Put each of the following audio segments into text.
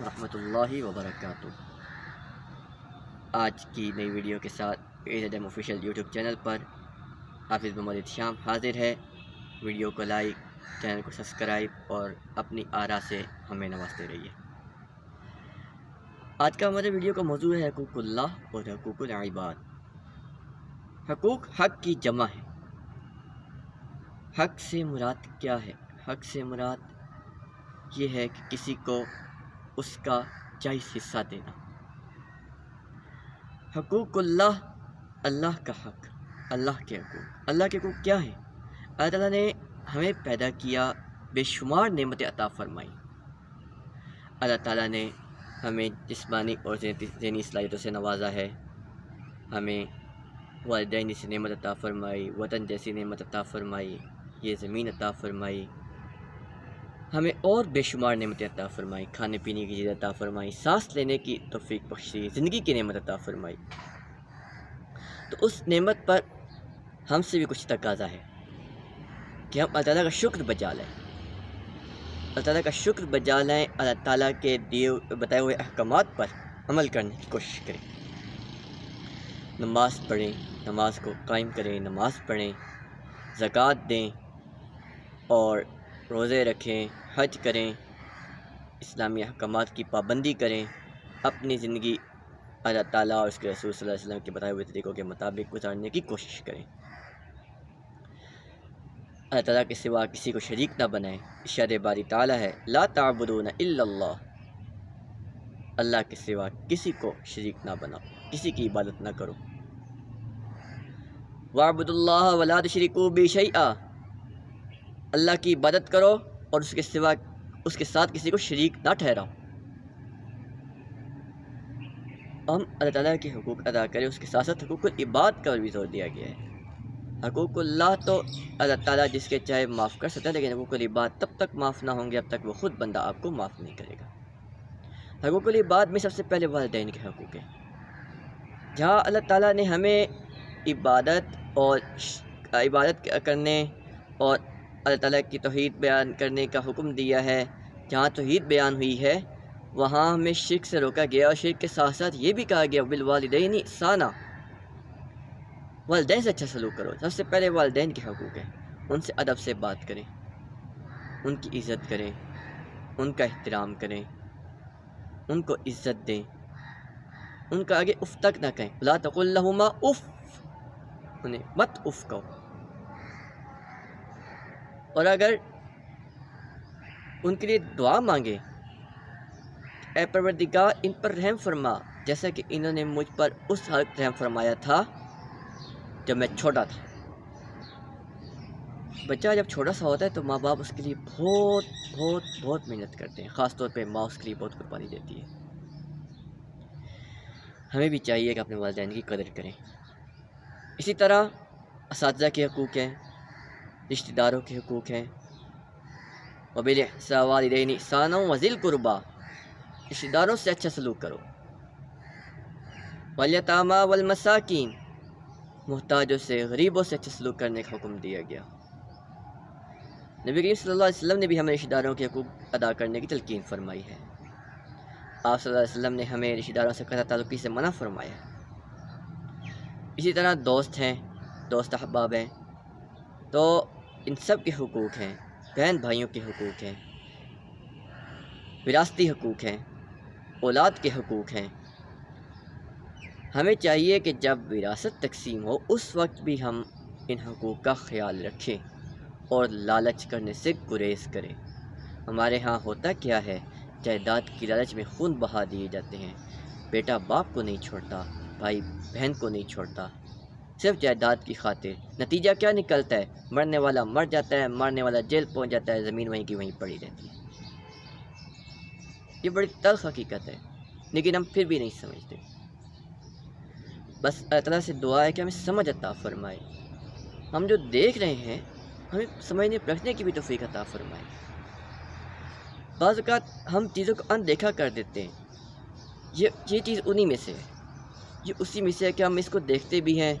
ورحمۃ اللہ وبرکاتہ۔ آج کی نئی ویڈیو کے ساتھ ایزیڈم آفیشیل یوٹیوب چینل پر حافظ محمد شام حاضر ہے۔ ویڈیو کو لائک، چینل کو سبسکرائب اور اپنی آراء سے ہمیں نوازتے رہیے۔ آج کا ہمارے ویڈیو کا موضوع ہے حقوق اللہ اور حقوق العباد۔ حقوق حق کی جمع ہے۔ حق سے مراد کیا ہے؟ حق سے مراد یہ ہے کہ کسی کو اس کا جائز حصہ دینا۔ حقوق اللہ، اللہ کا حق، اللہ کے حقوق۔ اللہ کے حقوق کیا ہیں؟ اللہ تعالیٰ نے ہمیں پیدا کیا، بے شمار نعمتیں عطا فرمائی۔ اللہ تعالیٰ نے ہمیں جسمانی اور ذہنی صلاحیتوں سے نوازا ہے، ہمیں والدین جیسی نعمت عطا فرمائی، وطن جیسی نعمت عطا فرمائی، یہ زمین عطا فرمائی، ہمیں اور بے شمار نعمتیں عطا فرمائی، کھانے پینے کی چیزیں عطا فرمائی، سانس لینے کی توفیق بخشی، زندگی کی نعمت عطا فرمائی۔ تو اس نعمت پر ہم سے بھی کچھ تقاضا ہے کہ ہم اللہ تعالیٰ کا شکر بجا لائیں، اللہ تعالیٰ کا شکر بجا لائیں، اللہ تعالیٰ کے بتائے ہوئے احکامات پر عمل کرنے کی کوشش کریں۔ نماز پڑھیں، نماز کو قائم کریں، نماز پڑھیں، زکوٰۃ دیں اور روزے رکھیں، حج کریں، اسلامی احکامات کی پابندی کریں، اپنی زندگی اللہ تعالیٰ اور اس کے رسول صلی اللہ علیہ وسلم کے بتائے ہوئے طریقوں کے مطابق گزارنے کی کوشش کریں۔ اللہ تعالیٰ کے سوا کسی کو شریک نہ بنائیں۔ ارشاد باری تعالیٰ ہے، لا تعبدون الا اللہ، اللہ کے سوا کسی کو شریک نہ بناؤ، کسی کی عبادت نہ کرو۔ وَاعْبُدُوا اللَّهَ وَلَا تُشْرِكُوا بِهِ شَيْئًا، اللہ کی عبادت کرو اور اس کے سوا اس کے ساتھ کسی کو شریک نہ ٹھہراؤ۔ ہم اللہ تعالیٰ کے حقوق ادا کریں، اس کے ساتھ ساتھ حقوق العباد کا بھی زور دیا گیا ہے۔ حقوق اللہ تو اللہ تعالیٰ جس کے چاہے معاف کر سکتا ہے، لیکن حقوق العباد تب تک معاف نہ ہوں گے اب تک وہ خود بندہ آپ کو معاف نہیں کرے گا۔ حقوق العباد میں سب سے پہلے والدین کے حقوق ہیں، جہاں اللہ تعالیٰ نے ہمیں عبادت کرنے اور اللہ تعالیٰ کی توحید بیان کرنے کا حکم دیا ہے۔ جہاں توحید بیان ہوئی ہے وہاں ہمیں شرک سے روکا گیا، اور شرک کے ساتھ ساتھ یہ بھی کہا گیا بالوالدین احسانا، والدین سے اچھا سلوک کرو۔ سب سے پہلے والدین کے حقوق ہیں، ان سے ادب سے بات کریں، ان کی عزت کریں، ان کا احترام کریں، ان کو عزت دیں، ان کا آگے اف تک نہ کہیں، لا تقل لہما اف، انہیں مت اف کہو۔ اور اگر ان کے لیے دعا مانگے، اے پروردگار ان پر رحم فرما، جیسا کہ انہوں نے مجھ پر اس حق رحم فرمایا تھا جب میں چھوٹا تھا۔ بچہ جب چھوٹا سا ہوتا ہے تو ماں باپ اس کے لیے بہت بہت بہت محنت کرتے ہیں، خاص طور پہ ماں اس کے لیے بہت قربانی دیتی ہے۔ ہمیں بھی چاہیے کہ اپنے والدین کی قدر کریں۔ اسی طرح اساتذہ کے حقوق ہیں، رشتہ داروں کے حقوق ہیں، وَبِالْوَالِدَيْنِ إِحْسَانًا وَذِي الْقُرْبَىٰ، رشتہ داروں سے اچھا سلوک کرو، وَالْيَتَامَىٰ وَالْمَسَاكِينِ، محتاجوں سے، غریبوں سے اچھا سلوک کرنے کا حکم دیا گیا۔ نبی کریم صلی اللہ علیہ وسلم نے بھی ہمیں رشتہ داروں کے حقوق ادا کرنے کی تلقین فرمائی ہے۔ آپ صلی اللہ علیہ وسلم نے ہمیں رشتہ داروں سے قطع تعلقی سے منع فرمایا ہے۔ اسی طرح دوست ہیں، دوست احباب ہیں، تو ان سب کے حقوق ہیں، بہن بھائیوں کے حقوق ہیں، وراثتی حقوق ہیں، اولاد کے حقوق ہیں۔ ہمیں چاہیے کہ جب وراثت تقسیم ہو اس وقت بھی ہم ان حقوق کا خیال رکھیں اور لالچ کرنے سے گریز کریں۔ ہمارے ہاں ہوتا کیا ہے، جائیداد کی لالچ میں خون بہا دیے جاتے ہیں، بیٹا باپ کو نہیں چھوڑتا، بھائی بہن کو نہیں چھوڑتا، صرف جائیداد کی خاطر۔ نتیجہ کیا نکلتا ہے؟ مرنے والا مر جاتا ہے، مرنے والا جیل پہنچ جاتا ہے، زمین وہیں کی وہیں پڑی رہتی ہے۔ یہ بڑی تلخ حقیقت ہے، لیکن ہم پھر بھی نہیں سمجھتے۔ بس اللہ تعالیٰ سے دعا ہے کہ ہمیں سمجھ عطا فرمائے، ہم جو دیکھ رہے ہیں ہمیں سمجھنے پرکھنے کی بھی توفیق عطا فرمائے۔ بعض اوقات ہم چیزوں کو اندیکھا کر دیتے ہیں، یہ چیز انہی میں سے ہے، یہ اسی میں سے ہے کہ ہم اس کو دیکھتے بھی ہیں،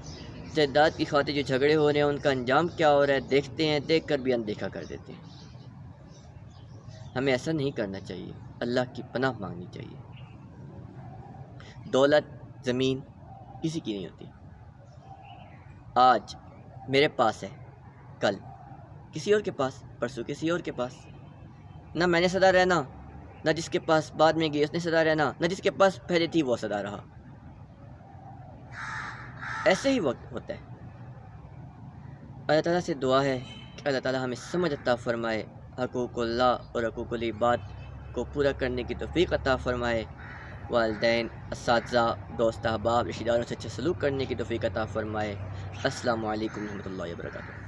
جائیداد کی خاطر جو جھگڑے ہو رہے ہیں ان کا انجام کیا ہو رہا ہے دیکھتے ہیں، دیکھ کر بھی اندیکھا کر دیتے ہیں۔ ہمیں ایسا نہیں کرنا چاہیے۔ اللہ کی پناہ مانگنی چاہیے۔ دولت، زمین کسی کی نہیں ہوتی۔ آج میرے پاس ہے، کل کسی اور کے پاس، پرسوں کسی اور کے پاس۔ نہ میں نے سدا رہنا، نہ جس کے پاس بعد میں گئی اس نے سدا رہنا، نہ جس کے پاس پہلے تھی وہ سدا رہا۔ ایسے ہی وقت ہوتا ہے۔ اللہ تعالیٰ سے دعا ہے کہ اللہ تعالیٰ ہمیں سمجھ عطا فرمائے، حقوق اللہ اور حقوق العباد کو پورا کرنے کی توفیق عطا فرمائے، والدین، اساتذہ، دوست احباب، رشتہ داروں سے اچھا سلوک کرنے کی توفیق عطا فرمائے۔ السلام علیکم ورحمۃ اللہ وبرکاتہ۔